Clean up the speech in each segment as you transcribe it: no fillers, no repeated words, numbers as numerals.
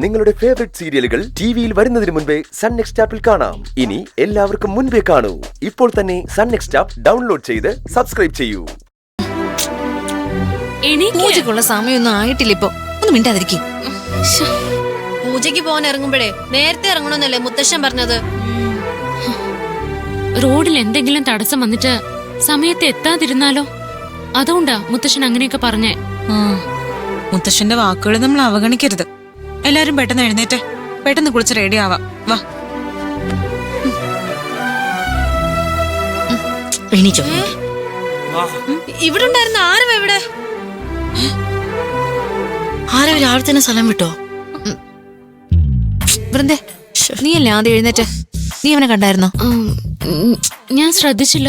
നിങ്ങളുടെ ഫേവറേറ്റ് സീരിയലുകൾ ടിവിയിൽ വരുന്നതിന് മുൻപേ സൺ നെക്സ്റ്റ് ആപ്പിൽ കാണാം. ഇനി എല്ലാവർക്കും മുൻപേ കാണൂ. ഇപ്പോൾ തന്നെ സൺ നെക്സ്റ്റ് ആപ്പ് ഡൗൺലോഡ് ചെയ്ത് സബ്സ്ക്രൈബ് ചെയ്യൂ. പൂജക്കുള്ള സമയമൊന്നും ആയിട്ടില്ല. ഇപ്പൊ ഒന്നും മിണ്ടാതിരിക്കും. പൂജയ്ക്ക് പോകാൻ ഇറങ്ങുമ്പോഴേ നേരത്തെ ഇറങ്ങണമെന്നല്ലേ മുത്തശ്ശൻ പറഞ്ഞത്. റോഡിൽ എന്തെങ്കിലും തടസ്സം വന്നിട്ട് സമയത്ത് എത്താതിരുന്നാലോ? അതുകൊണ്ടാ മുത്തശ്ശൻ അങ്ങനെയൊക്കെ പറഞ്ഞേ. മുത്തശ്ശന്റെ വാക്കുകൾ നമ്മൾ അവഗണിക്കരുത്. എല്ലാരും പെട്ടെന്ന് എഴുന്നേറ്റ് പെട്ടെന്ന് കുളിച്ച് റെഡി ആവാം. വാ. ഇവിടെ ഉണ്ടായിരുന്ന ആരും എവിടെ? ആരോ രാവിലെ തന്നെ സ്ഥലം വിട്ടോ? വൃന്ദേ, നീയല്ലേ ആദ്യം എഴുന്നേറ്റ്? നീ അവനെ കണ്ടായിരുന്നോ? ഞാൻ ശ്രദ്ധിച്ചില്ല.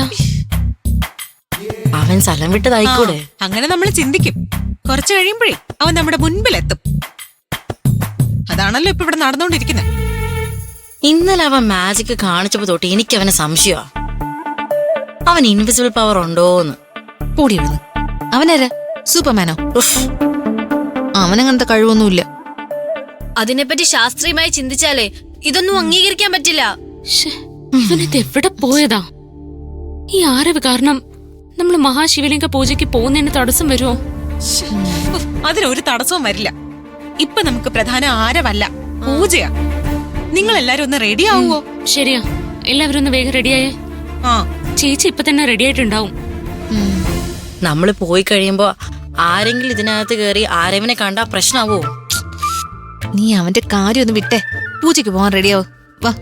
അവൻ സ്ഥലം വിട്ടതായിക്കൂടെ? അങ്ങനെ നമ്മൾ ചിന്തിക്കും. കുറച്ചു കഴിയുമ്പോഴേ അവൻ നമ്മുടെ മുൻപിലെത്തും. അതാണല്ലോ ഇപ്പൊ ഇവിടെ നടന്നുകൊണ്ടിരിക്കുന്നത്. ഇന്നലെ അവൻ മാജിക് കാണിച്ചപ്പോ തൊട്ട് എനിക്ക് അവനെ സംശയമാ. അവൻ ഇൻവിസിബിൾ പവർ ഉണ്ടോന്ന്. കൂടി എഴുന്നു. അവനാരാ? സൂപ്പർമാനോ? അവനങ്ങനത്തെ കഴിവൊന്നുമില്ല. അതിനെപ്പറ്റി ശാസ്ത്രീയമായി ചിന്തിച്ചാലേ ഇതൊന്നും അംഗീകരിക്കാൻ പറ്റില്ല. ഇവനിത് എവിടെ പോയതാ? ഈ ആരവ് കാരണം നമ്മൾ മഹാശിവലിംഗ പൂജയ്ക്ക് പോകുന്നതിന് തടസ്സം വരുമോ? അതിനൊരു തടസ്സവും വരില്ല. ഇപ്പൊ നമുക്ക് പ്രധാന ആരവല്ല, പൂജയാ. നിങ്ങൾ എല്ലാരും ഒന്ന് റെഡി ആവുമോ? ശരിയാ, എല്ലാവരും ഒന്ന് വേഗം റെഡിയായേ. ചേച്ചി ഇപ്പൊ തന്നെ റെഡി ആയിട്ടുണ്ടാവും. നമ്മള് പോയി കഴിയുമ്പോ ആരെങ്കിലും ഇതിനകത്ത് കയറി ആരവനെ കണ്ടാ പ്രശ്നാവോ? നീ അവന്റെ കാര്യം ഒന്ന് വിട്ടേ. പൂജയ്ക്ക് പോവാൻ റെഡിയാവോ? വാ.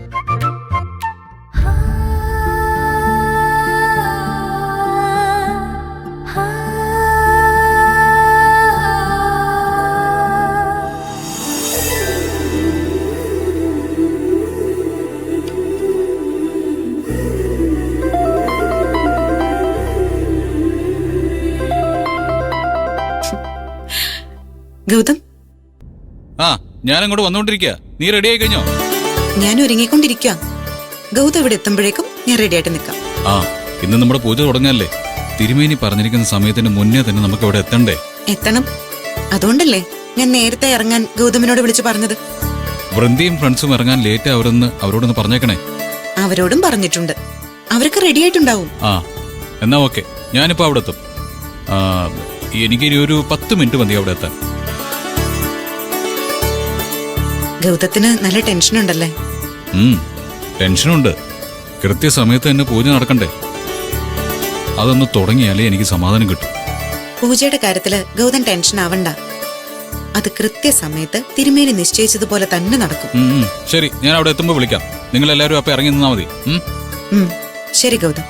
ഗൗതം, ഞാൻ അങ്ങോട്ട് വന്നോണ്ടിരിക്കുക. നീ റെഡി ആയി കഴിഞ്ഞോ? ഞാൻ ഒരുങ്ങിക്കൊണ്ടിരിക്കുക. ഗൗതം ഇവിടെ എത്തുമ്പോഴേക്കും ഞാൻ റെഡി ആയിട്ട് നിൽക്കാം. ഇന്ന് നമ്മുടെ പൂജ തുടങ്ങാല്ലേ? തിരുമേനി പറഞ്ഞിരിക്കുന്ന സമയത്തിന് മുന്നേ തന്നെ നമുക്ക് ഇവിടെ എത്തണ്ടേ? എത്തണം. അതുകൊണ്ടല്ലേ ഞാൻ നേരത്തെ ഇറങ്ങാൻ ഗൗതമിനോട് വിളിച്ചു പറഞ്ഞത്. വൃന്ദയും ഫ്രണ്ട്സും ഇറങ്ങാൻ ലേറ്റ് ആവരെന്ന് അവരോടൊന്ന് പറഞ്ഞേക്കണേ. അവരോടും പറഞ്ഞിട്ടുണ്ട്. അവരൊക്കെ റെഡി ആയിട്ടുണ്ടാവും. എന്നാ ഓക്കെ, ഞാനിപ്പോ അവിടെ എത്തും. എനിക്കിനി ഒരു 10 മിനിറ്റ് മതി അവിടെ എത്താൻ. ഗൗതത്തിന് നല്ല ടെൻഷൻ ഉണ്ടല്ലേ? ടെൻഷനുണ്ട്. കൃത്യസമയത്ത് തന്നെ പൂജ നടക്കണ്ടേ? അതൊന്ന് തുടങ്ങിയാലേ എനിക്ക് സമാധാനം കിട്ടും. പൂജയുടെ കാര്യത്തില് ഗൗതം ടെൻഷൻ ആവണ്ട. അത് കൃത്യസമയത്ത് തിരുമേനി നിശ്ചയിച്ചതുപോലെ തന്നെ നടക്കും. ശരി, ഞാൻ അവിടെ എത്തുമ്പോ വിളിക്കാം. നിങ്ങൾ എല്ലാവരും അപ്പൊ ഇറങ്ങി നിന്നാ മതി. ശരി ഗൗതം.